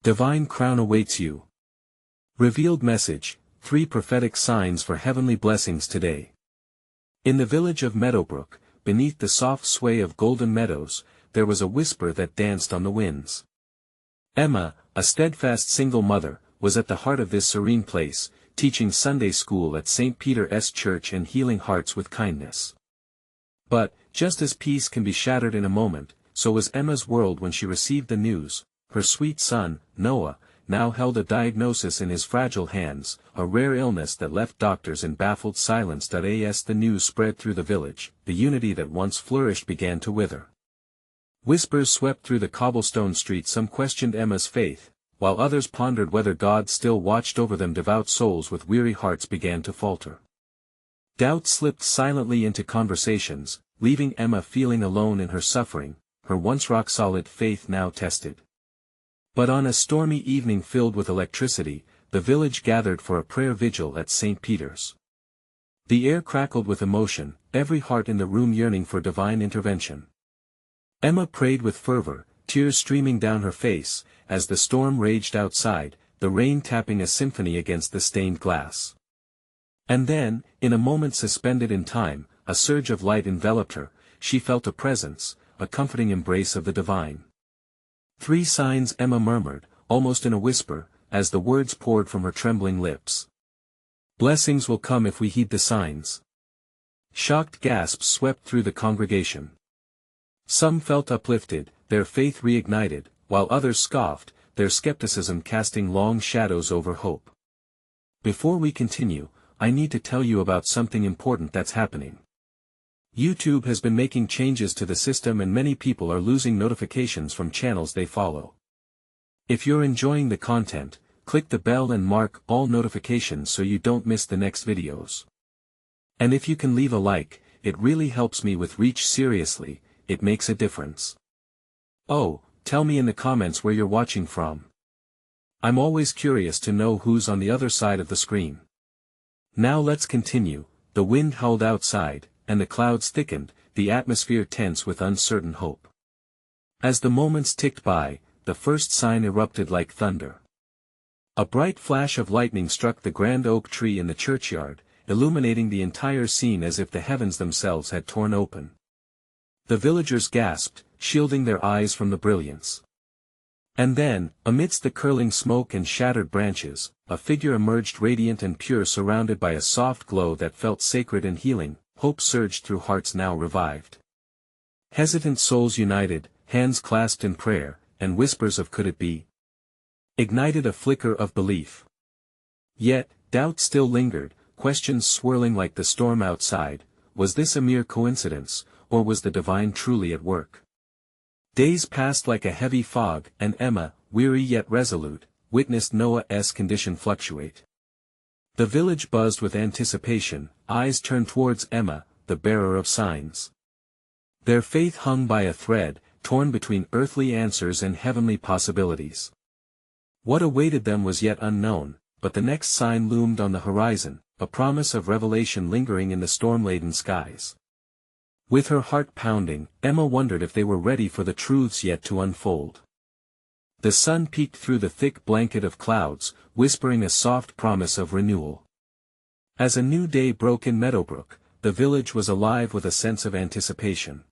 Divine crown awaits you. Revealed message, 3 prophetic signs for heavenly blessings today. In the village of Meadowbrook, beneath the soft sway of golden meadows, there was a whisper that danced on the winds. Emma, a steadfast single mother, was at the heart of this serene place, teaching Sunday school at St. Peter's Church and healing hearts with kindness. But, just as peace can be shattered in a moment, so was Emma's world when she received the news. Her sweet son, Noah, now held a diagnosis in his fragile hands, a rare illness that left doctors in baffled silence. As the news spread through the village, the unity that once flourished began to wither. Whispers swept through the cobblestone streets. Some questioned Emma's faith, while others pondered whether God still watched over them. Devout souls with weary hearts began to falter. Doubt slipped silently into conversations, leaving Emma feeling alone in her suffering, her once rock-solid faith now tested. But on a stormy evening filled with electricity, the village gathered for a prayer vigil at St. Peter's. The air crackled with emotion, every heart in the room yearning for divine intervention. Emma prayed with fervor, tears streaming down her face, as the storm raged outside, the rain tapping a symphony against the stained glass. And then, in a moment suspended in time, a surge of light enveloped her. She felt a presence, a comforting embrace of the divine. 3 signs, Emma murmured, almost in a whisper, as the words poured from her trembling lips. Blessings will come if we heed the signs. Shocked gasps swept through the congregation. Some felt uplifted, their faith reignited, while others scoffed, their skepticism casting long shadows over hope. Before we continue, I need to tell you about something important that's happening. YouTube has been making changes to the system and many people are losing notifications from channels they follow. If you're enjoying the content, click the bell and mark all notifications so you don't miss the next videos. And if you can leave a like, it really helps me with reach. Seriously, it makes a difference. Oh, tell me in the comments where you're watching from. I'm always curious to know who's on the other side of the screen. Now let's continue. The wind howled outside, and the clouds thickened, the atmosphere tense with uncertain hope. As the moments ticked by, the first sign erupted like thunder. A bright flash of lightning struck the grand oak tree in the churchyard, illuminating the entire scene as if the heavens themselves had torn open. The villagers gasped, shielding their eyes from the brilliance. And then, amidst the curling smoke and shattered branches, a figure emerged, radiant and pure, surrounded by a soft glow that felt sacred and healing. Hope surged through hearts now revived. Hesitant souls united, hands clasped in prayer, and whispers of "could it be?" ignited a flicker of belief. Yet, doubt still lingered, questions swirling like the storm outside. Was this a mere coincidence, or was the divine truly at work? Days passed like a heavy fog, and Emma, weary yet resolute, witnessed Noah's condition fluctuate. The village buzzed with anticipation, eyes turned towards Emma, the bearer of signs. Their faith hung by a thread, torn between earthly answers and heavenly possibilities. What awaited them was yet unknown, but the next sign loomed on the horizon, a promise of revelation lingering in the storm-laden skies. With her heart pounding, Emma wondered if they were ready for the truths yet to unfold. The sun peeked through the thick blanket of clouds, whispering a soft promise of renewal. As a new day broke in Meadowbrook, the village was alive with a sense of anticipation.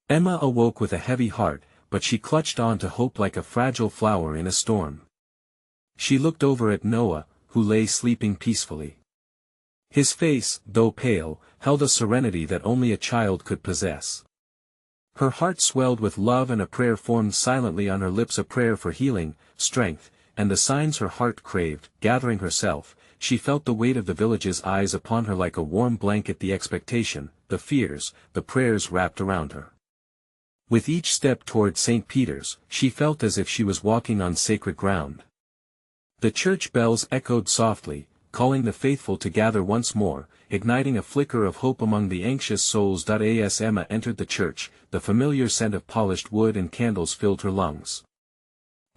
Emma awoke with a heavy heart, but she clutched on to hope like a fragile flower in a storm. She looked over at Noah, who lay sleeping peacefully. His face, though pale, held a serenity that only a child could possess. Her heart swelled with love and a prayer formed silently on her lips, a prayer for healing, strength, and the signs her heart craved. Gathering herself, she felt the weight of the village's eyes upon her like a warm blanket, the expectation, the fears, the prayers wrapped around her. With each step toward St. Peter's, she felt as if she was walking on sacred ground. The church bells echoed softly, calling the faithful to gather once more, igniting a flicker of hope among the anxious souls. As Emma entered the church, the familiar scent of polished wood and candles filled her lungs.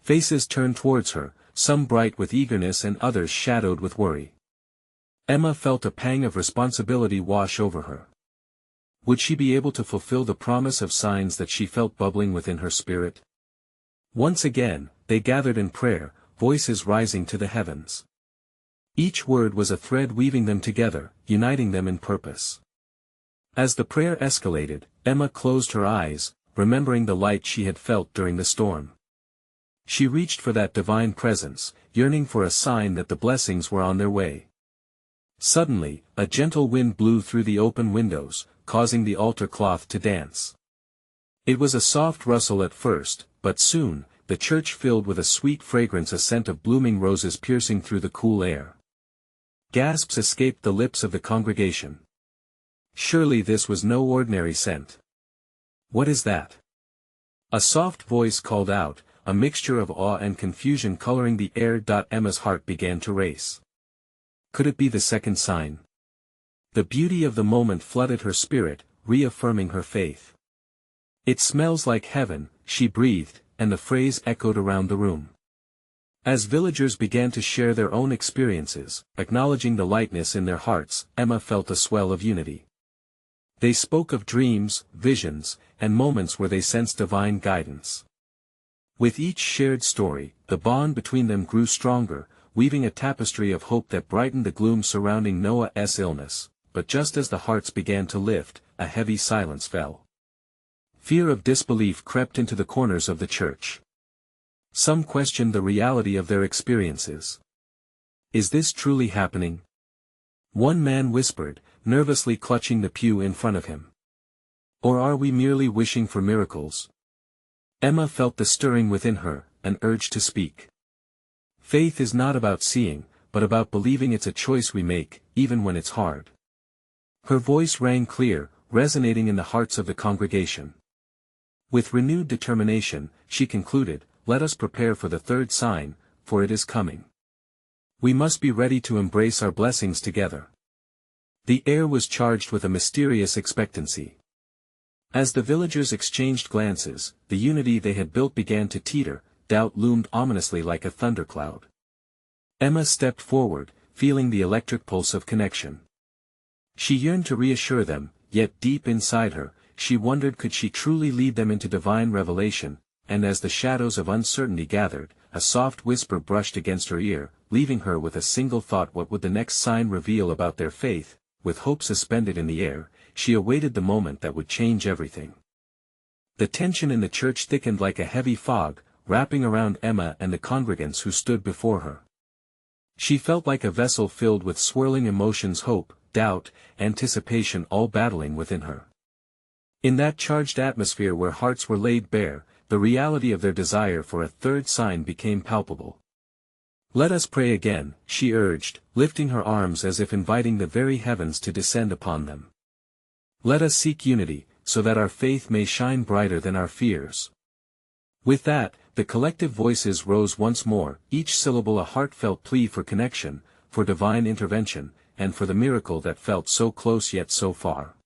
Faces turned towards her, some bright with eagerness and others shadowed with worry. Emma felt a pang of responsibility wash over her. Would she be able to fulfill the promise of signs that she felt bubbling within her spirit? Once again, they gathered in prayer, voices rising to the heavens. Each word was a thread weaving them together, uniting them in purpose. As the prayer escalated, Emma closed her eyes, remembering the light she had felt during the storm. She reached for that divine presence, yearning for a sign that the blessings were on their way. Suddenly, a gentle wind blew through the open windows, causing the altar cloth to dance. It was a soft rustle at first, but soon, the church filled with a sweet fragrance, a scent of blooming roses piercing through the cool air. Gasps escaped the lips of the congregation. Surely this was no ordinary scent. What is that? A soft voice called out, a mixture of awe and confusion coloring the air. Emma's heart began to race. Could it be the second sign? The beauty of the moment flooded her spirit, reaffirming her faith. It smells like heaven, she breathed, and the phrase echoed around the room. As villagers began to share their own experiences, acknowledging the lightness in their hearts, Emma felt a swell of unity. They spoke of dreams, visions, and moments where they sensed divine guidance. With each shared story, the bond between them grew stronger, weaving a tapestry of hope that brightened the gloom surrounding Noah's illness. But just as the hearts began to lift, a heavy silence fell. Fear of disbelief crept into the corners of the church. Some questioned the reality of their experiences. Is this truly happening? One man whispered, nervously clutching the pew in front of him. Or are we merely wishing for miracles? Emma felt the stirring within her, an urge to speak. Faith is not about seeing, but about believing. It's a choice we make, even when it's hard. Her voice rang clear, resonating in the hearts of the congregation. With renewed determination, she concluded, "Let us prepare for the third sign, for it is coming. We must be ready to embrace our blessings together." The air was charged with a mysterious expectancy. As the villagers exchanged glances, the unity they had built began to teeter, doubt loomed ominously like a thundercloud. Emma stepped forward, feeling the electric pulse of connection. She yearned to reassure them, yet deep inside her, she wondered could she truly lead them into divine revelation, and as the shadows of uncertainty gathered, a soft whisper brushed against her ear, leaving her with a single thought: what would the next sign reveal about their faith? With hope suspended in the air, she awaited the moment that would change everything. The tension in the church thickened like a heavy fog, wrapping around Emma and the congregants who stood before her. She felt like a vessel filled with swirling emotions: hope, doubt, anticipation, all battling within her. In that charged atmosphere where hearts were laid bare, the reality of their desire for a third sign became palpable. "Let us pray again," she urged, lifting her arms as if inviting the very heavens to descend upon them. "Let us seek unity, so that our faith may shine brighter than our fears." With that, the collective voices rose once more, each syllable a heartfelt plea for connection, for divine intervention, and for the miracle that felt so close yet so far.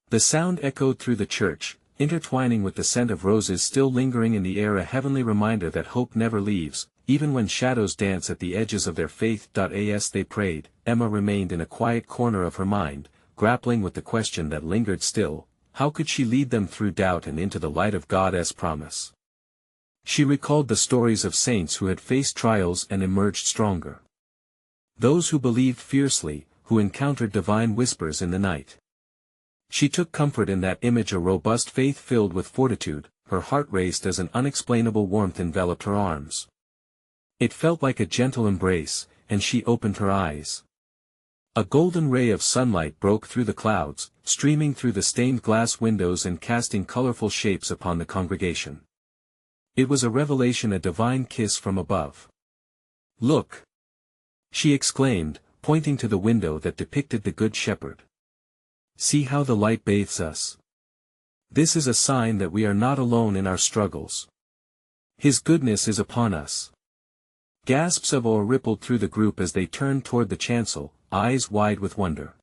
The sound echoed through the church, intertwining with the scent of roses still lingering in the air, a heavenly reminder that hope never leaves, even when shadows dance at the edges of their faith. As they prayed, Emma remained in a quiet corner of her mind, grappling with the question that lingered still: how could she lead them through doubt and into the light of God's promise? She recalled the stories of saints who had faced trials and emerged stronger. Those who believed fiercely, who encountered divine whispers in the night. She took comfort in that image, a robust faith filled with fortitude. Her heart raced as an unexplainable warmth enveloped her arms. It felt like a gentle embrace, and she opened her eyes. A golden ray of sunlight broke through the clouds, streaming through the stained glass windows and casting colorful shapes upon the congregation. It was a revelation, a divine kiss from above. "Look!" she exclaimed, pointing to the window that depicted the Good Shepherd. "See how the light bathes us. This is a sign that we are not alone in our struggles. His goodness is upon us." Gasps of awe rippled through the group as they turned toward the chancel, eyes wide with wonder.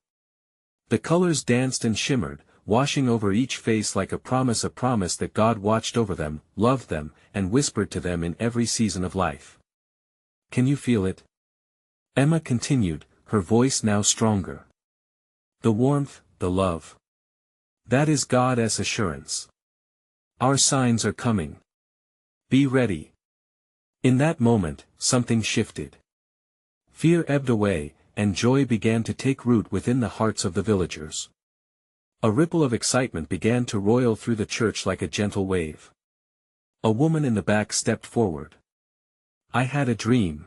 The colors danced and shimmered, washing over each face like a promise that God watched over them, loved them, and whispered to them in every season of life. "Can you feel it?" Emma continued, her voice now stronger. "The warmth, the love. That is God's assurance. Our signs are coming. Be ready. In that moment, something shifted. Fear ebbed away, and joy began to take root within the hearts of the villagers. A ripple of excitement began to roil through the church like a gentle wave. A woman in the back stepped forward. "I had a dream,"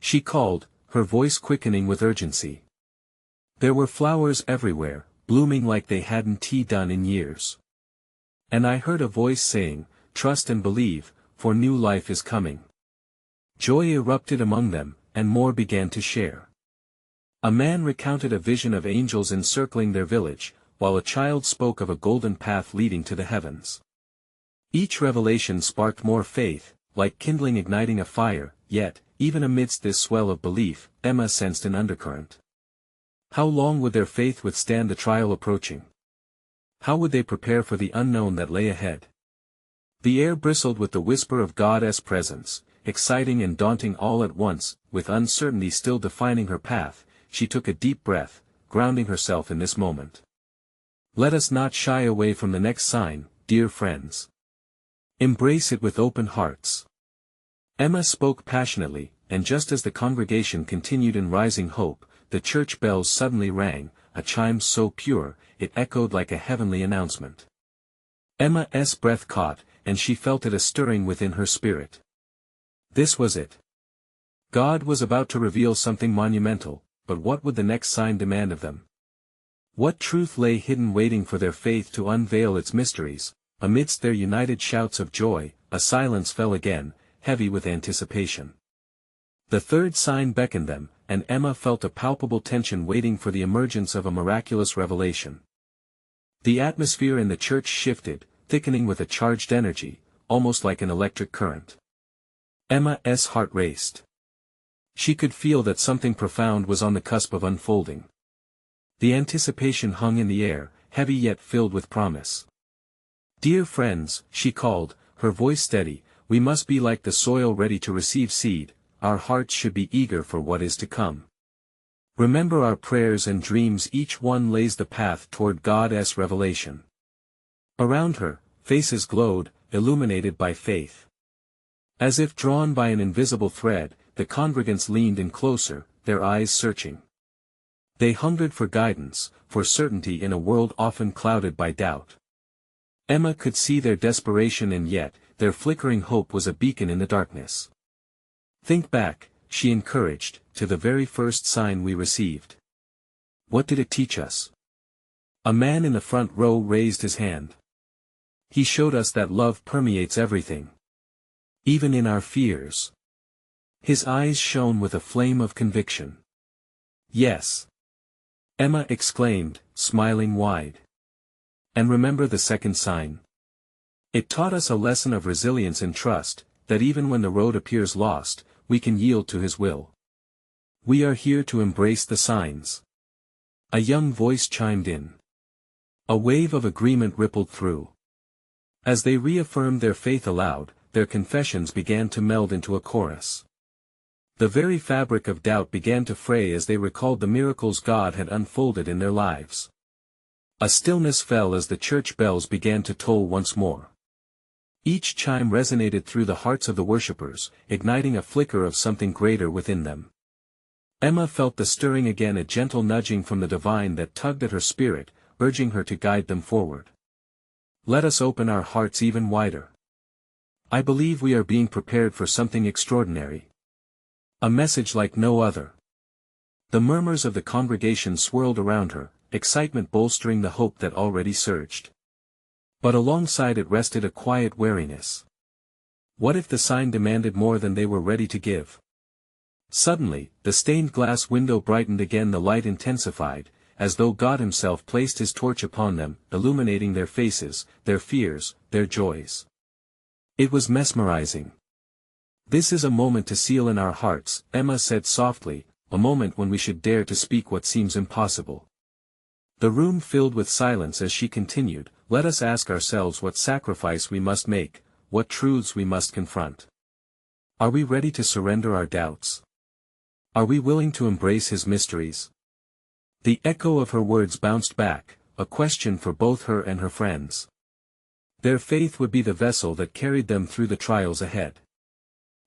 she called, her voice quickening with urgency. There were flowers everywhere, blooming like they hadn't done in years. And I heard a voice saying, "Trust and believe, for new life is coming." Joy erupted among them, and more began to share. A man recounted a vision of angels encircling their village, while a child spoke of a golden path leading to the heavens. Each revelation sparked more faith, like kindling igniting a fire, yet, even amidst this swell of belief, Emma sensed an undercurrent. How long would their faith withstand the trial approaching? How would they prepare for the unknown that lay ahead? The air bristled with the whisper of God's presence, exciting and daunting all at once. With uncertainty still defining her path, she took a deep breath, grounding herself in this moment. Let us not shy away from the next sign, dear friends. Embrace it with open hearts. Emma spoke passionately, and just as the congregation continued in rising hope, the church bells suddenly rang, a chime so pure, it echoed like a heavenly announcement. Emma's breath caught, and she felt it a stirring within her spirit. This was it. God was about to reveal something monumental, but what would the next sign demand of them? What truth lay hidden waiting for their faith to unveil its mysteries? Amidst their united shouts of joy, a silence fell again, heavy with anticipation. The third sign beckoned them, and Emma felt a palpable tension waiting for the emergence of a miraculous revelation. The atmosphere in the church shifted, thickening with a charged energy, almost like an electric current. Emma's heart raced. She could feel that something profound was on the cusp of unfolding. The anticipation hung in the air, heavy yet filled with promise. "Dear friends," she called, her voice steady, "we must be like the soil ready to receive seed, our hearts should be eager for what is to come. Remember our prayers and dreams, each one lays the path toward God's revelation." Around her, faces glowed, illuminated by faith. As if drawn by an invisible thread, the congregants leaned in closer, their eyes searching. They hungered for guidance, for certainty in a world often clouded by doubt. Emma could see their desperation, and yet, their flickering hope was a beacon in the darkness. "Think back," she encouraged, "to the very first sign we received. What did it teach us?" A man in the front row raised his hand. "He showed us that love permeates everything. Even in our fears." His eyes shone with a flame of conviction. "Yes," Emma exclaimed, smiling wide. "And remember the second sign? It taught us a lesson of resilience and trust, that even when the road appears lost, we can yield to His will. We are here to embrace the signs." A young voice chimed in. A wave of agreement rippled through. As they reaffirmed their faith aloud, their confessions began to meld into a chorus. The very fabric of doubt began to fray as they recalled the miracles God had unfolded in their lives. A stillness fell as the church bells began to toll once more. Each chime resonated through the hearts of the worshippers, igniting a flicker of something greater within them. Emma felt the stirring again, a gentle nudging from the divine that tugged at her spirit, urging her to guide them forward. Let us open our hearts even wider. I believe we are being prepared for something extraordinary. A message like no other. The murmurs of the congregation swirled around her, excitement bolstering the hope that already surged. But alongside it rested a quiet wariness. What if the sign demanded more than they were ready to give? Suddenly, the stained glass window brightened again, the light intensified, as though God Himself placed His torch upon them, illuminating their faces, their fears, their joys. It was mesmerizing. "This is a moment to seal in our hearts," Emma said softly, "a moment when we should dare to speak what seems impossible." The room filled with silence as she continued, "Let us ask ourselves what sacrifice we must make, what truths we must confront. Are we ready to surrender our doubts? Are we willing to embrace His mysteries?" The echo of her words bounced back, a question for both her and her friends. Their faith would be the vessel that carried them through the trials ahead.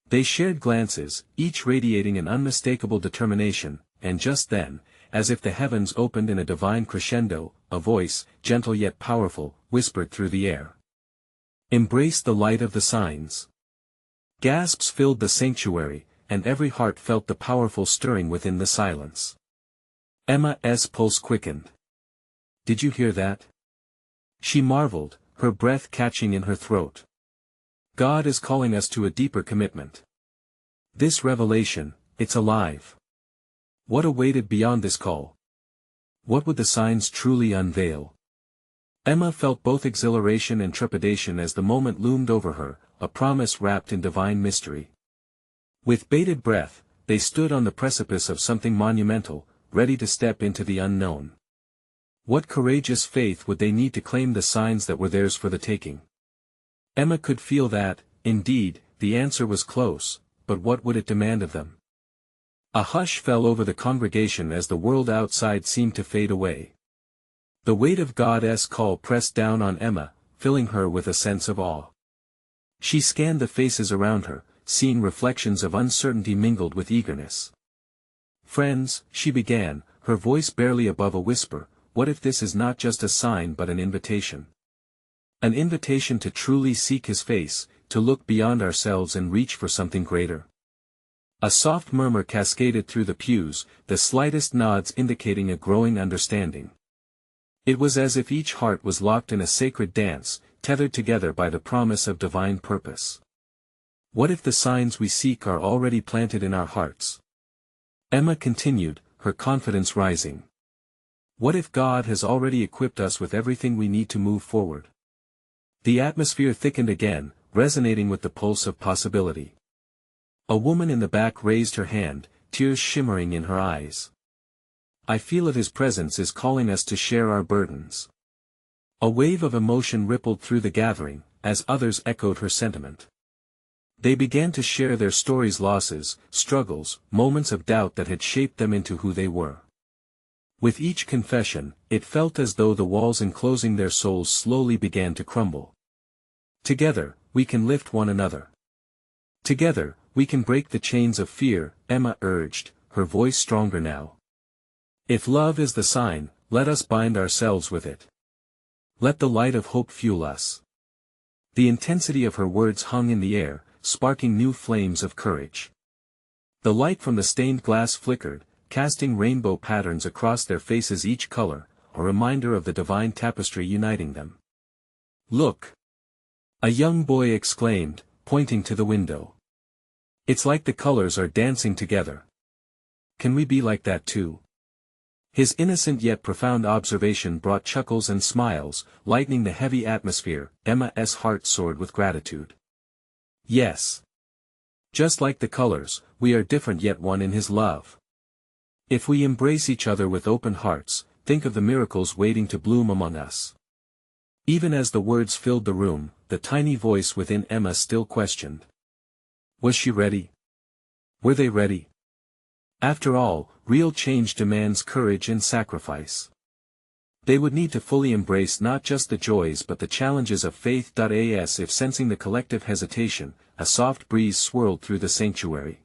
They shared glances, each radiating an unmistakable determination, and just then, as if the heavens opened in a divine crescendo, a voice, gentle yet powerful, whispered through the air. "Embrace the light of the signs." Gasps filled the sanctuary, and every heart felt the powerful stirring within the silence. Emma's pulse quickened. "Did you hear that?" She marveled, her breath catching in her throat. God is calling us to a deeper commitment. This revelation, it's alive. What awaited beyond this call? What would the signs truly unveil? Emma felt both exhilaration and trepidation as the moment loomed over her, a promise wrapped in divine mystery. With bated breath, they stood on the precipice of something monumental, ready to step into the unknown. What courageous faith would they need to claim the signs that were theirs for the taking? Emma could feel that, indeed, the answer was close, but what would it demand of them? A hush fell over the congregation as the world outside seemed to fade away. The weight of God's call pressed down on Emma, filling her with a sense of awe. She scanned the faces around her, seeing reflections of uncertainty mingled with eagerness. "Friends," she began, her voice barely above a whisper, "what if this is not just a sign but an invitation? An invitation to truly seek His face, to look beyond ourselves and reach for something greater." A soft murmur cascaded through the pews, the slightest nods indicating a growing understanding. It was as if each heart was locked in a sacred dance, tethered together by the promise of divine purpose. What if the signs we seek are already planted in our hearts? Emma continued, her confidence rising. What if God has already equipped us with everything we need to move forward? The atmosphere thickened again, resonating with the pulse of possibility. A woman in the back raised her hand, tears shimmering in her eyes. "I feel that His presence is calling us to share our burdens." A wave of emotion rippled through the gathering, as others echoed her sentiment. They began to share their stories, losses, struggles, moments of doubt that had shaped them into who they were. With each confession, it felt as though the walls enclosing their souls slowly began to crumble. "Together, we can lift one another. Together, we can break the chains of fear," Emma urged, her voice stronger now. "If love is the sign, let us bind ourselves with it. Let the light of hope fuel us." The intensity of her words hung in the air, sparking new flames of courage. The light from the stained glass flickered, casting rainbow patterns across their faces, each color, a reminder of the divine tapestry uniting them. "Look!" a young boy exclaimed, pointing to the window. "It's like the colors are dancing together. Can we be like that too?" His innocent yet profound observation brought chuckles and smiles, lightening the heavy atmosphere. Emma's heart soared with gratitude. "Yes. Just like the colors, we are different yet one in His love. If we embrace each other with open hearts, think of the miracles waiting to bloom among us." Even as the words filled the room, the tiny voice within Emma still questioned. Was she ready? Were they ready? After all, real change demands courage and sacrifice. They would need to fully embrace not just the joys but the challenges of faith. As if sensing the collective hesitation, a soft breeze swirled through the sanctuary.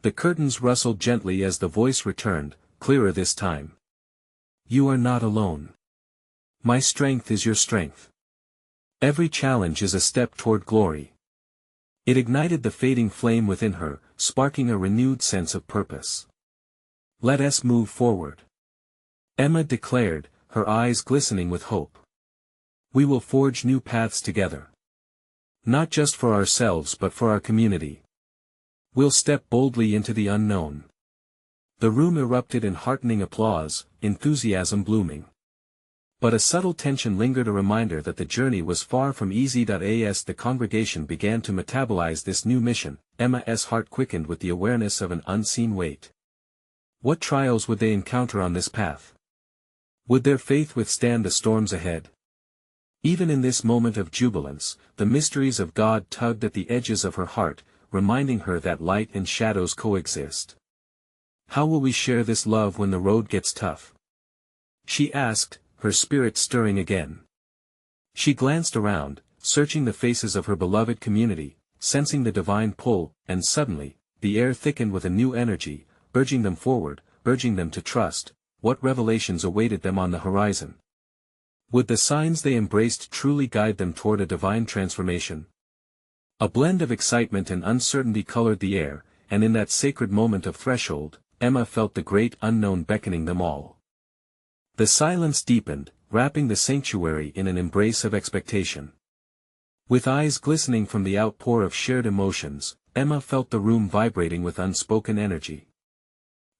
The curtains rustled gently as the voice returned, clearer this time. "You are not alone. My strength is your strength. Every challenge is a step toward glory." It ignited the fading flame within her, sparking a renewed sense of purpose. "Let us move forward," Emma declared, her eyes glistening with hope. "We will forge new paths together. Not just for ourselves but for our community. We'll step boldly into the unknown." The room erupted in heartening applause, enthusiasm blooming. But a subtle tension lingered, a reminder that the journey was far from easy. As the congregation began to metabolize this new mission, Emma's heart quickened with the awareness of an unseen weight. What trials would they encounter on this path? Would their faith withstand the storms ahead? Even in this moment of jubilance, the mysteries of God tugged at the edges of her heart, reminding her that light and shadows coexist. "How will we share this love when the road gets tough?" she asked, her spirit stirring again. She glanced around, searching the faces of her beloved community, sensing the divine pull, and suddenly, the air thickened with a new energy, urging them forward, urging them to trust. What revelations awaited them on the horizon? Would the signs they embraced truly guide them toward a divine transformation? A blend of excitement and uncertainty colored the air, and in that sacred moment of threshold, Emma felt the great unknown beckoning them all. The silence deepened, wrapping the sanctuary in an embrace of expectation. With eyes glistening from the outpour of shared emotions, Emma felt the room vibrating with unspoken energy.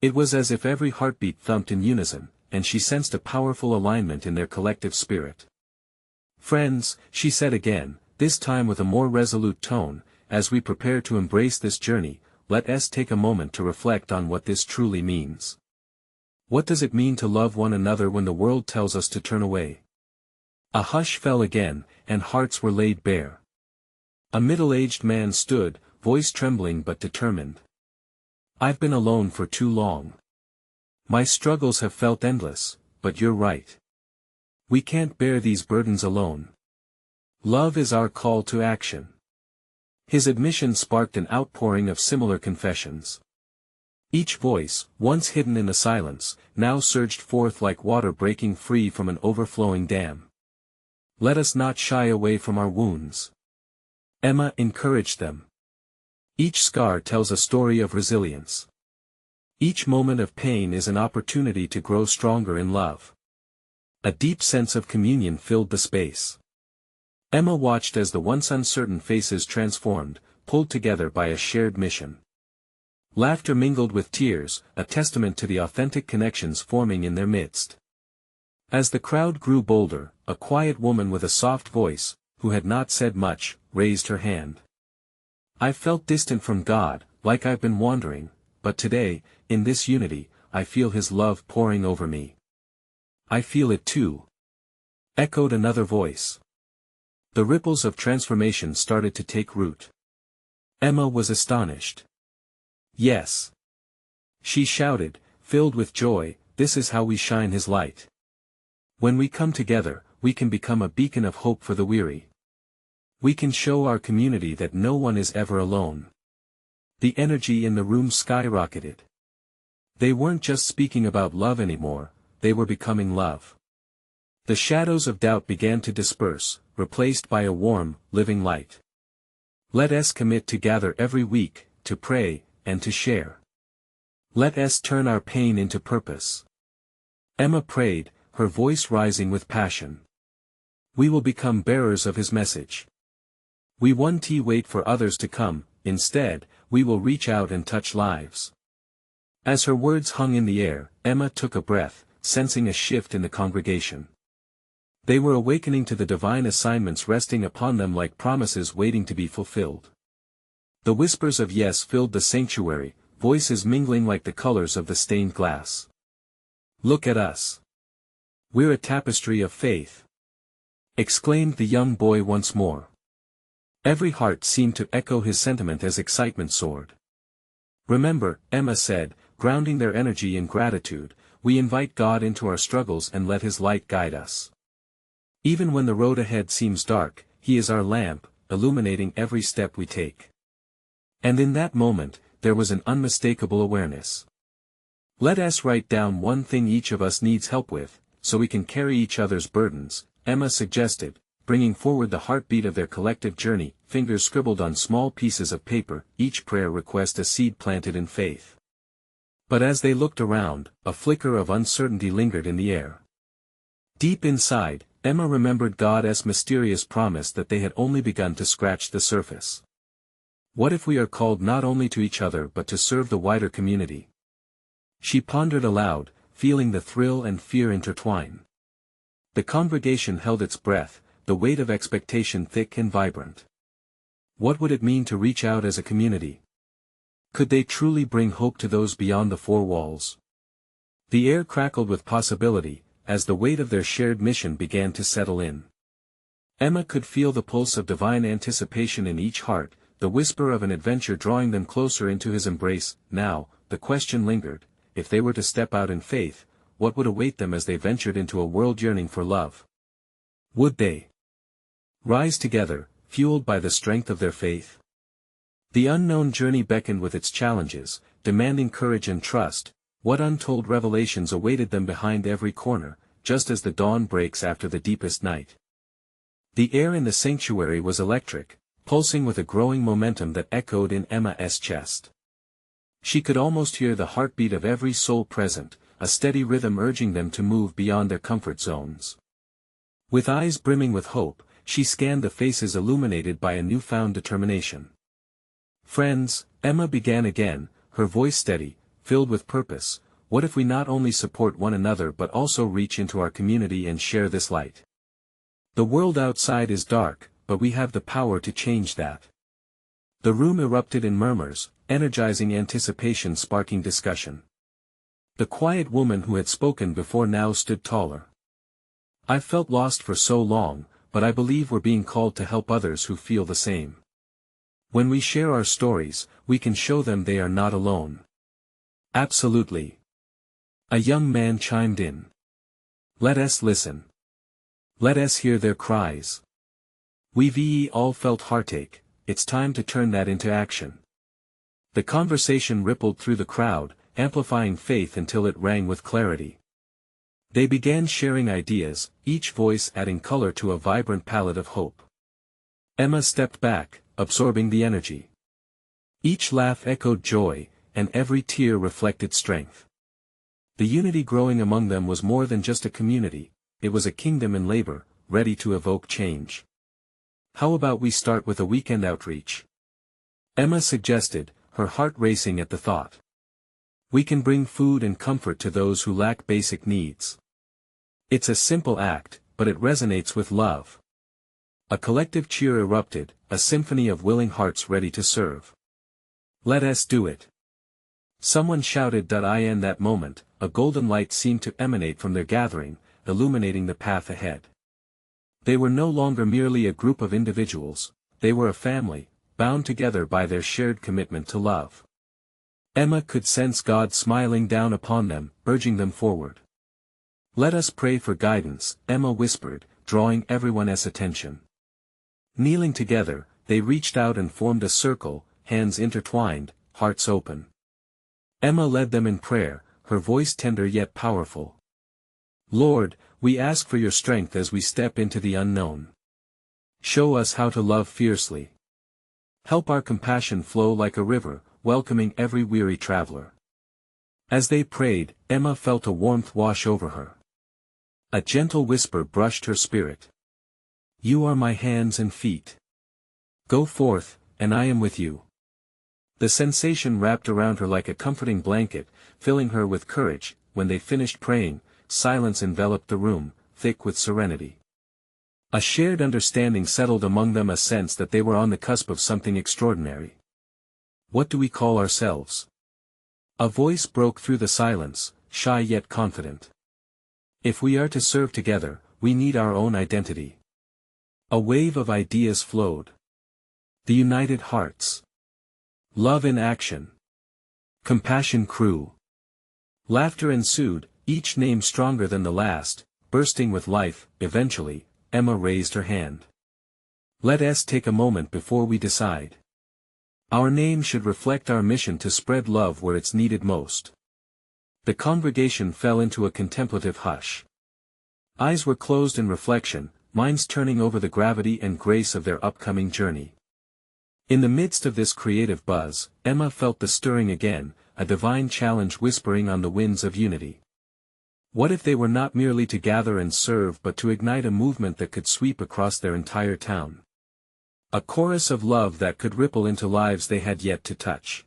It was as if every heartbeat thumped in unison, and she sensed a powerful alignment in their collective spirit. "Friends," she said again, this time with a more resolute tone, "as we prepare to embrace this journey, let us take a moment to reflect on what this truly means. What does it mean to love one another when the world tells us to turn away?" A hush fell again, and hearts were laid bare. A middle-aged man stood, voice trembling but determined. "I've been alone for too long. My struggles have felt endless, but you're right. We can't bear these burdens alone. Love is our call to action." His admission sparked an outpouring of similar confessions. Each voice, once hidden in the silence, now surged forth like water breaking free from an overflowing dam. "Let us not shy away from our wounds," Emma encouraged them. "Each scar tells a story of resilience. Each moment of pain is an opportunity to grow stronger in love." A deep sense of communion filled the space. Emma watched as the once uncertain faces transformed, pulled together by a shared mission. Laughter mingled with tears, a testament to the authentic connections forming in their midst. As the crowd grew bolder, a quiet woman with a soft voice, who had not said much, raised her hand. "I felt distant from God, like I've been wandering, but today, in this unity, I feel His love pouring over me." "I feel it too," echoed another voice. The ripples of transformation started to take root. Emma was astonished. "Yes," she shouted, filled with joy, "this is how we shine His light. When we come together, we can become a beacon of hope for the weary. We can show our community that no one is ever alone." The energy in the room skyrocketed. They weren't just speaking about love anymore, they were becoming love. The shadows of doubt began to disperse, replaced by a warm, living light. "Let us commit to gather every week, to pray, and to share. Let us turn our pain into purpose." Emma prayed, her voice rising with passion. "We will become bearers of His message. We won't wait for others to come, instead, we will reach out and touch lives." As her words hung in the air, Emma took a breath, sensing a shift in the congregation. They were awakening to the divine assignments resting upon them like promises waiting to be fulfilled. The whispers of yes filled the sanctuary, voices mingling like the colors of the stained glass. "Look at us. We're a tapestry of faith," exclaimed the young boy once more. Every heart seemed to echo his sentiment as excitement soared. "Remember," Emma said, grounding their energy in gratitude, "we invite God into our struggles and let His light guide us. Even when the road ahead seems dark, He is our lamp, illuminating every step we take." And in that moment, there was an unmistakable awareness. "Let us write down one thing each of us needs help with, so we can carry each other's burdens," Emma suggested, bringing forward the heartbeat of their collective journey, fingers scribbled on small pieces of paper, each prayer request a seed planted in faith. But as they looked around, a flicker of uncertainty lingered in the air. Deep inside, Emma remembered God's mysterious promise that they had only begun to scratch the surface. What if we are called not only to each other but to serve the wider community? She pondered aloud, feeling the thrill and fear intertwine. The congregation held its breath, the weight of expectation thick and vibrant. What would it mean to reach out as a community? Could they truly bring hope to those beyond the four walls? The air crackled with possibility, as the weight of their shared mission began to settle in. Emma could feel the pulse of divine anticipation in each heart, the whisper of an adventure drawing them closer into His embrace. Now, the question lingered, if they were to step out in faith, what would await them as they ventured into a world yearning for love? Would they rise together, fueled by the strength of their faith. The unknown journey beckoned with its challenges, demanding courage and trust. What untold revelations awaited them behind every corner, just as the dawn breaks after the deepest night. The air in the sanctuary was electric, pulsing with a growing momentum that echoed in Emma's chest. She could almost hear the heartbeat of every soul present, a steady rhythm urging them to move beyond their comfort zones. With eyes brimming with hope, she scanned the faces illuminated by a newfound determination. "Friends," Emma began again, her voice steady, filled with purpose, "what if we not only support one another but also reach into our community and share this light? The world outside is dark, but we have the power to change that." The room erupted in murmurs, energizing anticipation sparking discussion. The quiet woman who had spoken before now stood taller. "I've felt lost for so long, but I believe we're being called to help others who feel the same. When we share our stories, we can show them they are not alone." "Absolutely." A young man chimed in. "Let us listen. Let us hear their cries. We've all felt heartache, it's time to turn that into action." The conversation rippled through the crowd, amplifying faith until it rang with clarity. They began sharing ideas, each voice adding color to a vibrant palette of hope. Emma stepped back, absorbing the energy. Each laugh echoed joy, and every tear reflected strength. The unity growing among them was more than just a community, it was a kingdom in labor, ready to evoke change. "How about we start with a weekend outreach?" Emma suggested, her heart racing at the thought. "We can bring food and comfort to those who lack basic needs. It's a simple act, but it resonates with love." A collective cheer erupted, a symphony of willing hearts ready to serve. "Let us do it." Someone shouted. In that moment, a golden light seemed to emanate from their gathering, illuminating the path ahead. They were no longer merely a group of individuals, they were a family, bound together by their shared commitment to love. Emma could sense God smiling down upon them, urging them forward. "Let us pray for guidance," Emma whispered, drawing everyone's attention. Kneeling together, they reached out and formed a circle, hands intertwined, hearts open. Emma led them in prayer, her voice tender yet powerful. "Lord, we ask for your strength as we step into the unknown. Show us how to love fiercely. Help our compassion flow like a river, welcoming every weary traveler." As they prayed, Emma felt a warmth wash over her. A gentle whisper brushed her spirit. "You are my hands and feet. Go forth, and I am with you." The sensation wrapped around her like a comforting blanket, filling her with courage. When they finished praying, silence enveloped the room, thick with serenity. A shared understanding settled among them, a sense that they were on the cusp of something extraordinary. "What do we call ourselves?" A voice broke through the silence, shy yet confident. "If we are to serve together, we need our own identity." A wave of ideas flowed. The United Hearts. Love in Action. Compassion Crew. Laughter ensued, each name stronger than the last, bursting with life. Eventually, Emma raised her hand. "Let us take a moment before we decide. Our name should reflect our mission to spread love where it's needed most." The congregation fell into a contemplative hush. Eyes were closed in reflection, minds turning over the gravity and grace of their upcoming journey. In the midst of this creative buzz, Emma felt the stirring again, a divine challenge whispering on the winds of unity. What if they were not merely to gather and serve but to ignite a movement that could sweep across their entire town? A chorus of love that could ripple into lives they had yet to touch.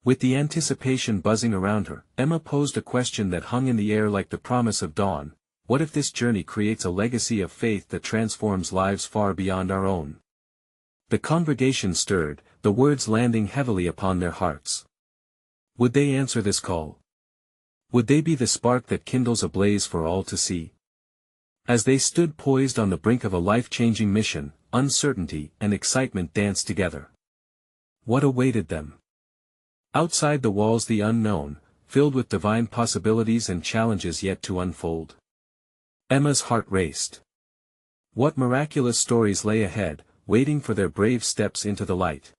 With the anticipation buzzing around her, Emma posed a question that hung in the air like the promise of dawn: what if this journey creates a legacy of faith that transforms lives far beyond our own? The congregation stirred, the words landing heavily upon their hearts. Would they answer this call? Would they be the spark that kindles a blaze for all to see? As they stood poised on the brink of a life-changing mission, uncertainty and excitement danced together. What awaited them? Outside the walls, the unknown, filled with divine possibilities and challenges yet to unfold. Emma's heart raced. What miraculous stories lay ahead, waiting for their brave steps into the light.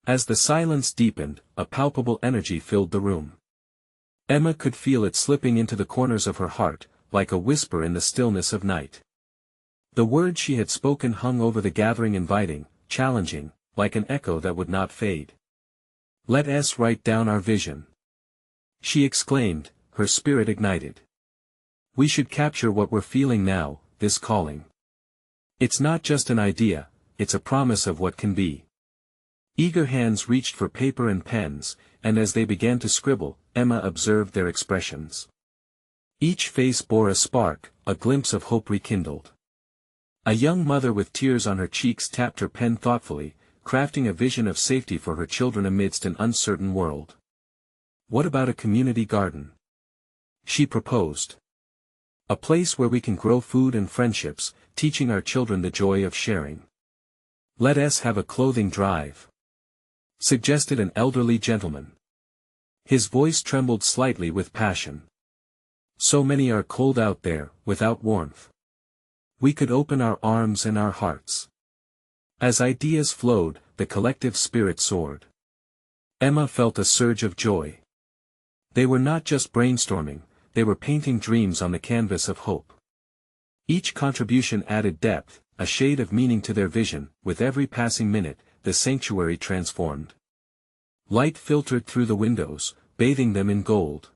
As the silence deepened, a palpable energy filled the room. Emma could feel it slipping into the corners of her heart, like a whisper in the stillness of night. The words she had spoken hung over the gathering, inviting, challenging, like an echo that would not fade. "Let us write down our vision," she exclaimed, her spirit ignited. "We should capture what we're feeling now, this calling. It's not just an idea, it's a promise of what can be." Eager hands reached for paper and pens, and as they began to scribble, Emma observed their expressions. Each face bore a spark, a glimpse of hope rekindled. A young mother with tears on her cheeks tapped her pen thoughtfully, crafting a vision of safety for her children amidst an uncertain world. "What about a community garden?" she proposed. "A place where we can grow food and friendships, teaching our children the joy of sharing." "Let us have a clothing drive," suggested an elderly gentleman. His voice trembled slightly with passion. "So many are cold out there, without warmth. We could open our arms and our hearts." As ideas flowed, the collective spirit soared. Emma felt a surge of joy. They were not just brainstorming, they were painting dreams on the canvas of hope. Each contribution added depth, a shade of meaning to their vision. With every passing minute, the sanctuary transformed. Light filtered through the windows, bathing them in gold.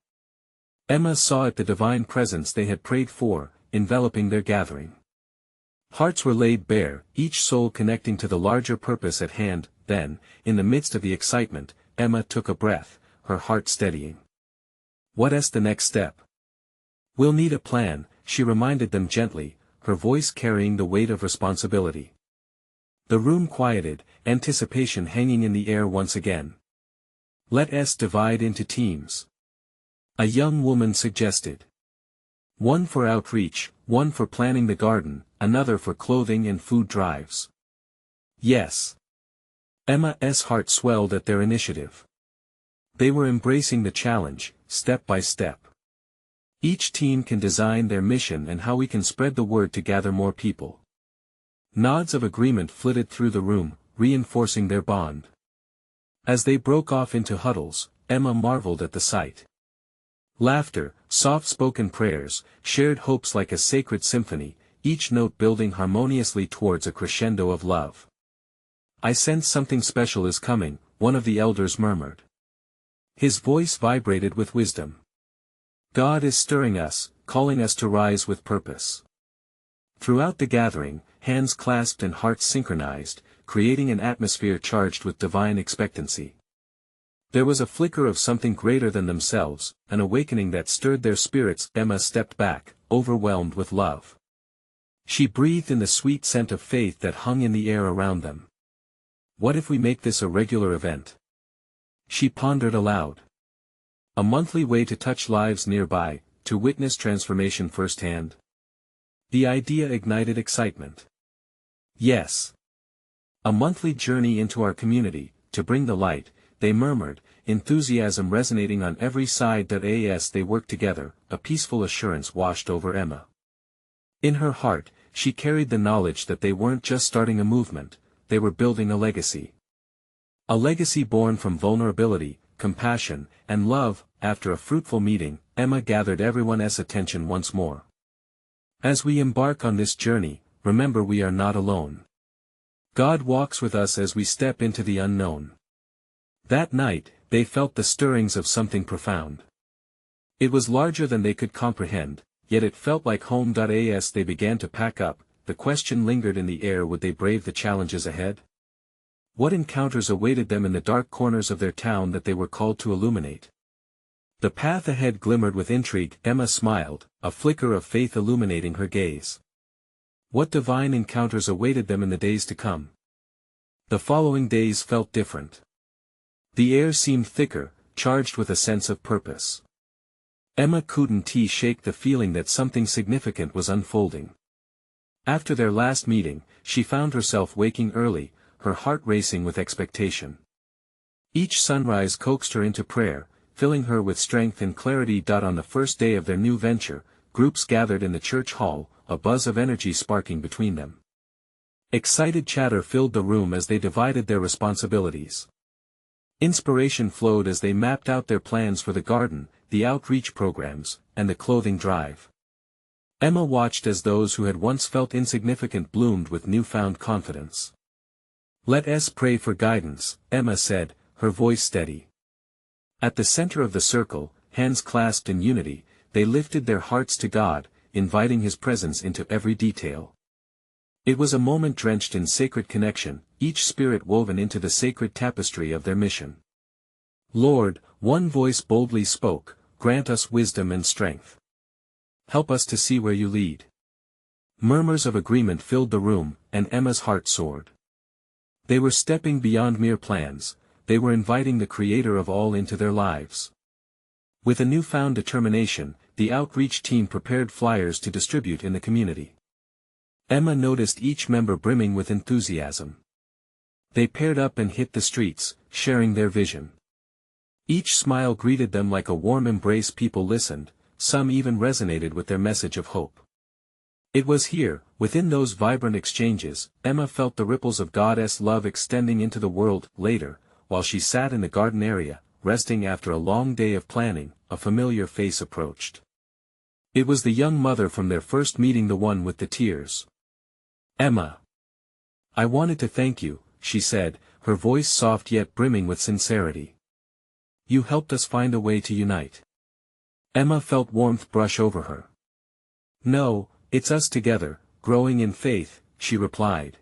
Emma saw it, the divine presence they had prayed for, enveloping their gathering. Hearts were laid bare, each soul connecting to the larger purpose at hand. Then, in the midst of the excitement, Emma took a breath, her heart steadying. "What's the next step?" "We'll need a plan," she reminded them gently, her voice carrying the weight of responsibility. The room quieted, anticipation hanging in the air once again. "Let us divide into teams," a young woman suggested. "One for outreach, one for planning the garden, another for clothing and food drives." "Yes." Emma's heart swelled at their initiative. They were embracing the challenge, step by step. Each team can design their mission and how we can spread the word to gather more people. Nods of agreement flitted through the room, reinforcing their bond. As they broke off into huddles, Emma marveled at the sight. Laughter, soft-spoken prayers, shared hopes like a sacred symphony, each note building harmoniously towards a crescendo of love. "I sense something special is coming," one of the elders murmured. His voice vibrated with wisdom. "God is stirring us, calling us to rise with purpose." Throughout the gathering, hands clasped and hearts synchronized, creating an atmosphere charged with divine expectancy. There was a flicker of something greater than themselves, an awakening that stirred their spirits. Emma stepped back, overwhelmed with love. She breathed in the sweet scent of faith that hung in the air around them. "What if we make this a regular event?" she pondered aloud. A monthly way to touch lives nearby, to witness transformation firsthand. The idea ignited excitement. "Yes. A monthly journey into our community, to bring the light," they murmured, enthusiasm resonating on every side. As they worked together, a peaceful assurance washed over Emma. In her heart, she carried the knowledge that they weren't just starting a movement, they were building a legacy. A legacy born from vulnerability, compassion, and love. After a fruitful meeting, Emma gathered everyone's attention once more. "As we embark on this journey, remember we are not alone. God walks with us as we step into the unknown." That night, they felt the stirrings of something profound. It was larger than they could comprehend, yet it felt like home. As they began to pack up, the question lingered in the air: would they brave the challenges ahead? What encounters awaited them in the dark corners of their town that they were called to illuminate? The path ahead glimmered with intrigue. Emma smiled, a flicker of faith illuminating her gaze. What divine encounters awaited them in the days to come? The following days felt different. The air seemed thicker, charged with a sense of purpose. Emma couldn't shake the feeling that something significant was unfolding. After their last meeting, she found herself waking early, her heart racing with expectation. Each sunrise coaxed her into prayer, filling her with strength and clarity. On the first day of their new venture, groups gathered in the church hall, a buzz of energy sparking between them. Excited chatter filled the room as they divided their responsibilities. Inspiration flowed as they mapped out their plans for the garden, the outreach programs, and the clothing drive. Emma watched as those who had once felt insignificant bloomed with newfound confidence. "Let us pray for guidance," Emma said, her voice steady. At the center of the circle, hands clasped in unity, they lifted their hearts to God, inviting His presence into every detail. It was a moment drenched in sacred connection, each spirit woven into the sacred tapestry of their mission. "Lord," one voice boldly spoke, "grant us wisdom and strength. Help us to see where you lead." Murmurs of agreement filled the room, and Emma's heart soared. They were stepping beyond mere plans, they were inviting the Creator of all into their lives. With a newfound determination, the outreach team prepared flyers to distribute in the community. Emma noticed each member brimming with enthusiasm. They paired up and hit the streets, sharing their vision. Each smile greeted them like a warm embrace. People listened, some even resonated with their message of hope. It was here, within those vibrant exchanges, Emma felt the ripples of God's love extending into the world. Later, while she sat in the garden area, resting after a long day of planning, a familiar face approached. It was the young mother from their first meeting, the one with the tears. "Emma. I wanted to thank you," she said, her voice soft yet brimming with sincerity. "You helped us find a way to unite." Emma felt warmth brush over her. "No, it's us together, growing in faith," she replied.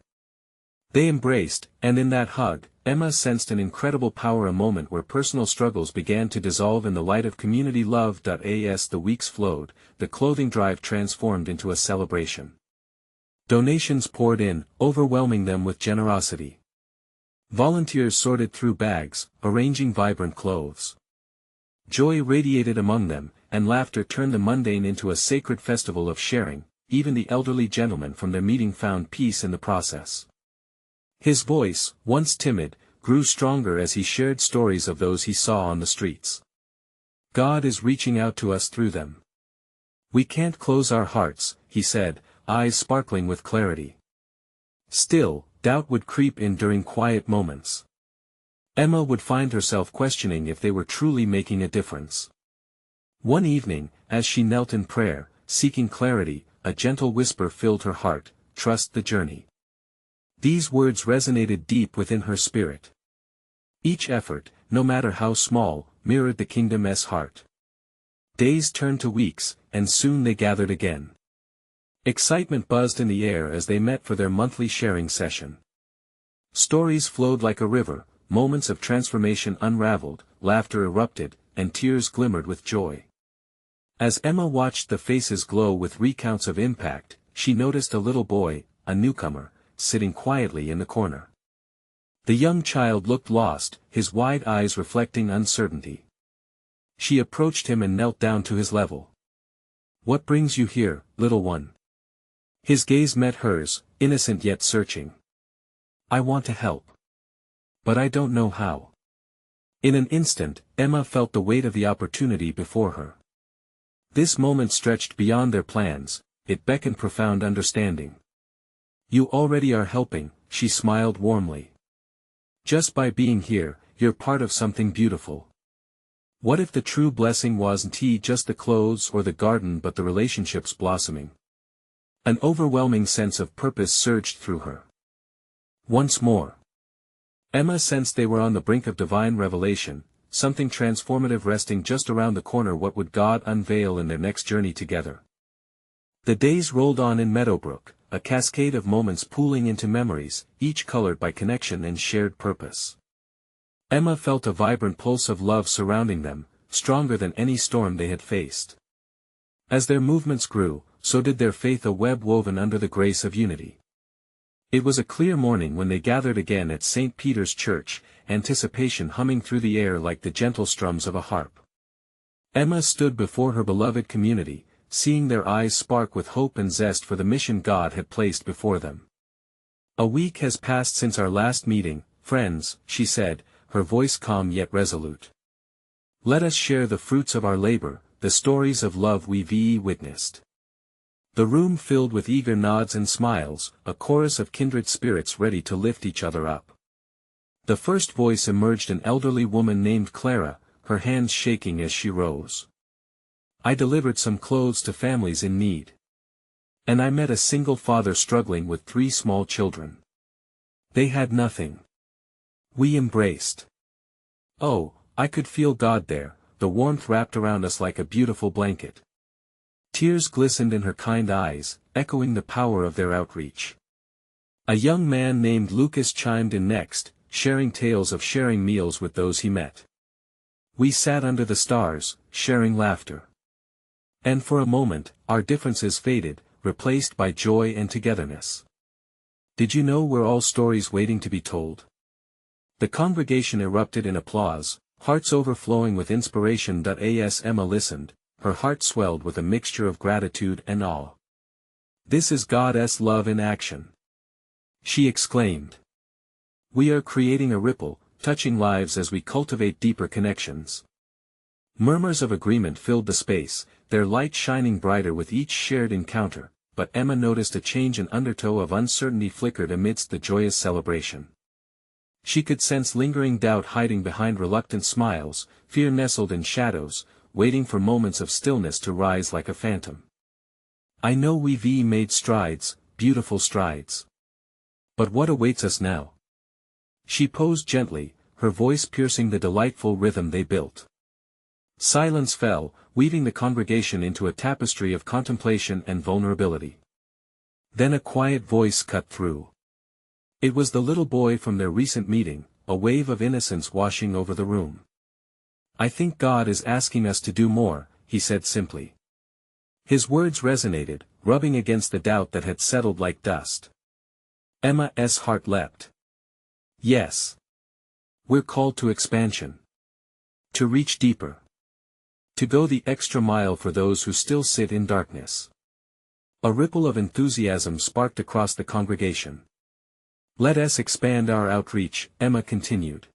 They embraced, and in that hug, Emma sensed an incredible power, a moment where personal struggles began to dissolve in the light of community love. As the weeks flowed, the clothing drive transformed into a celebration. Donations poured in, overwhelming them with generosity. Volunteers sorted through bags, arranging vibrant clothes. Joy radiated among them, and laughter turned the mundane into a sacred festival of sharing. Even the elderly gentleman from their meeting found peace in the process. His voice, once timid, grew stronger as he shared stories of those he saw on the streets. "God is reaching out to us through them. We can't close our hearts," he said, eyes sparkling with clarity. Still, doubt would creep in during quiet moments. Emma would find herself questioning if they were truly making a difference. One evening, as she knelt in prayer, seeking clarity, a gentle whisper filled her heart, "Trust the journey." These words resonated deep within her spirit. Each effort, no matter how small, mirrored the kingdom's heart. Days turned to weeks, and soon they gathered again. Excitement buzzed in the air as they met for their monthly sharing session. Stories flowed like a river, moments of transformation unraveled, laughter erupted, and tears glimmered with joy. As Emma watched the faces glow with recounts of impact, she noticed a little boy, a newcomer, sitting quietly in the corner. The young child looked lost, his wide eyes reflecting uncertainty. She approached him and knelt down to his level. "What brings you here, little one?" His gaze met hers, innocent yet searching. "I want to help. But I don't know how." In an instant, Emma felt the weight of the opportunity before her. This moment stretched beyond their plans, it beckoned profound understanding. "You already are helping," she smiled warmly. "Just by being here, you're part of something beautiful. What if the true blessing wasn't just the clothes or the garden but the relationships blossoming?" An overwhelming sense of purpose surged through her. Once more, Emma sensed they were on the brink of divine revelation, something transformative resting just around the corner. What would God unveil in their next journey together? The days rolled on in Meadowbrook, a cascade of moments pooling into memories, each colored by connection and shared purpose. Emma felt a vibrant pulse of love surrounding them, stronger than any storm they had faced. As their movements grew, so did their faith, a web woven under the grace of unity. It was a clear morning when they gathered again at St. Peter's Church, anticipation humming through the air like the gentle strums of a harp. Emma stood before her beloved community, seeing their eyes spark with hope and zest for the mission God had placed before them. "A week has passed since our last meeting, friends," she said, her voice calm yet resolute. "Let us share the fruits of our labor, the stories of love we've witnessed. The room filled with eager nods and smiles, a chorus of kindred spirits ready to lift each other up. The first voice emerged, an elderly woman named Clara, her hands shaking as she rose. I delivered some clothes to families in need. And I met a single father struggling with 3 small children. They had nothing. We embraced. Oh, I could feel God there, the warmth wrapped around us like a beautiful blanket. Tears glistened in her kind eyes, echoing the power of their outreach. A young man named Lucas chimed in next, sharing tales of sharing meals with those he met. We sat under the stars, sharing laughter. And for a moment, our differences faded, replaced by joy and togetherness. Did you know we're all stories waiting to be told? The congregation erupted in applause, hearts overflowing with inspiration. As Emma listened, her heart swelled with a mixture of gratitude and awe. This is God's love in action, she exclaimed. We are creating a ripple, touching lives as we cultivate deeper connections. Murmurs of agreement filled the space, their light shining brighter with each shared encounter, but Emma noticed a change. An undertow of uncertainty flickered amidst the joyous celebration. She could sense lingering doubt hiding behind reluctant smiles, fear nestled in shadows, waiting for moments of stillness to rise like a phantom. I know we've made strides, beautiful strides. But what awaits us now? She posed gently, her voice piercing the delightful rhythm they built. Silence fell, weaving the congregation into a tapestry of contemplation and vulnerability. Then a quiet voice cut through. It was the little boy from their recent meeting, a wave of innocence washing over the room. I think God is asking us to do more, he said simply. His words resonated, rubbing against the doubt that had settled like dust. Emma's heart leapt. Yes. We're called to expansion. To reach deeper. To go the extra mile for those who still sit in darkness. A ripple of enthusiasm sparked across the congregation. Let us expand our outreach, Emma continued.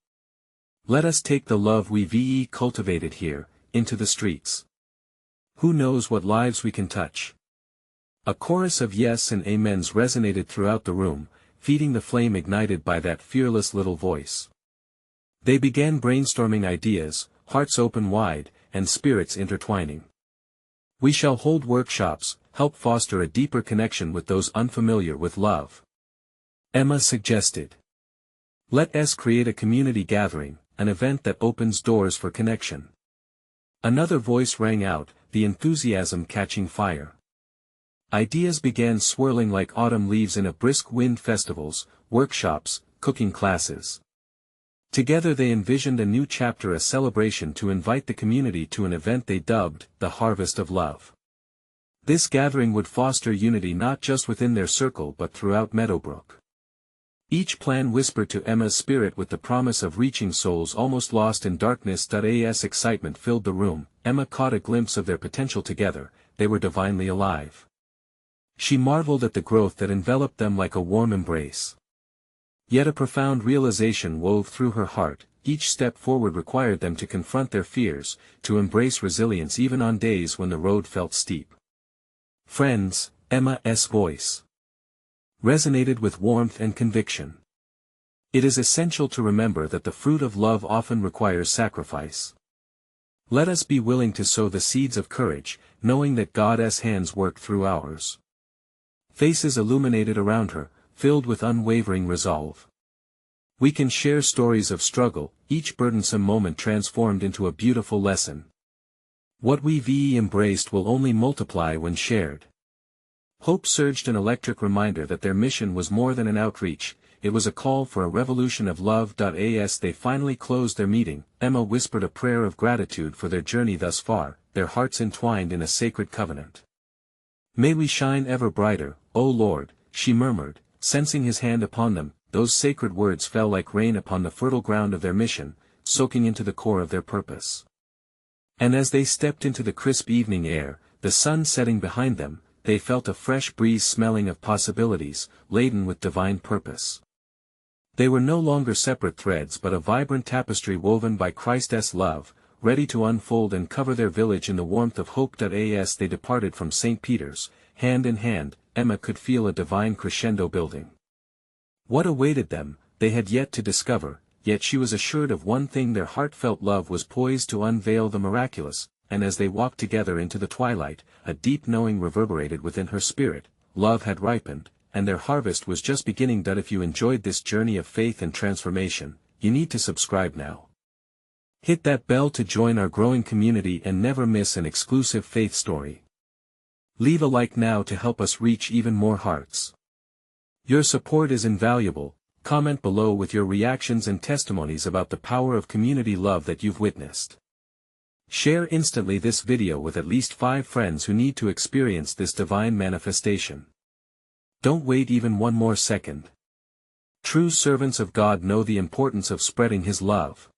Let us take the love we've cultivated here, into the streets. Who knows what lives we can touch? A chorus of yes and amens resonated throughout the room, feeding the flame ignited by that fearless little voice. They began brainstorming ideas, hearts open wide, and spirits intertwining. We shall hold workshops, help foster a deeper connection with those unfamiliar with love. Emma suggested. Let us create a community gathering, an event that opens doors for connection. Another voice rang out, the enthusiasm catching fire. Ideas began swirling like autumn leaves in a brisk wind. Festivals, workshops, cooking classes. Together they envisioned a new chapter, a celebration to invite the community to an event they dubbed, the Harvest of Love. This gathering would foster unity not just within their circle but throughout Meadowbrook. Each plan whispered to Emma's spirit with the promise of reaching souls almost lost in darkness. As excitement filled the room, Emma caught a glimpse of their potential together, they were divinely alive. She marveled at the growth that enveloped them like a warm embrace. Yet a profound realization wove through her heart, each step forward required them to confront their fears, to embrace resilience even on days when the road felt steep. Friends, Emma's voice resonated with warmth and conviction. It is essential to remember that the fruit of love often requires sacrifice. Let us be willing to sow the seeds of courage, knowing that God's hands work through ours. Faces illuminated around her, filled with unwavering resolve. We can share stories of struggle, each burdensome moment transformed into a beautiful lesson. What we've embraced will only multiply when shared. Hope surged, an electric reminder that their mission was more than an outreach, it was a call for a revolution of love. As they finally closed their meeting, Emma whispered a prayer of gratitude for their journey thus far, their hearts entwined in a sacred covenant. May we shine ever brighter, O Lord, she murmured, sensing his hand upon them. Those sacred words fell like rain upon the fertile ground of their mission, soaking into the core of their purpose. And as they stepped into the crisp evening air, the sun setting behind them, they felt a fresh breeze smelling of possibilities, laden with divine purpose. They were no longer separate threads but a vibrant tapestry woven by Christ's love, ready to unfold and cover their village in the warmth of hope. As they departed from St. Peter's, hand in hand, Emma could feel a divine crescendo building. What awaited them, they had yet to discover, yet she was assured of one thing: their heartfelt love was poised to unveil the miraculous, and as they walked together into the twilight, a deep knowing reverberated within her spirit: love had ripened, and their harvest was just beginning. If you enjoyed this journey of faith and transformation, you need to subscribe now. Hit that bell to join our growing community and never miss an exclusive faith story. Leave a like now to help us reach even more hearts. Your support is invaluable. Comment below with your reactions and testimonies about the power of community love that you've witnessed. Share instantly this video with at least 5 friends who need to experience this divine manifestation. Don't wait even one more second. True servants of God know the importance of spreading His love.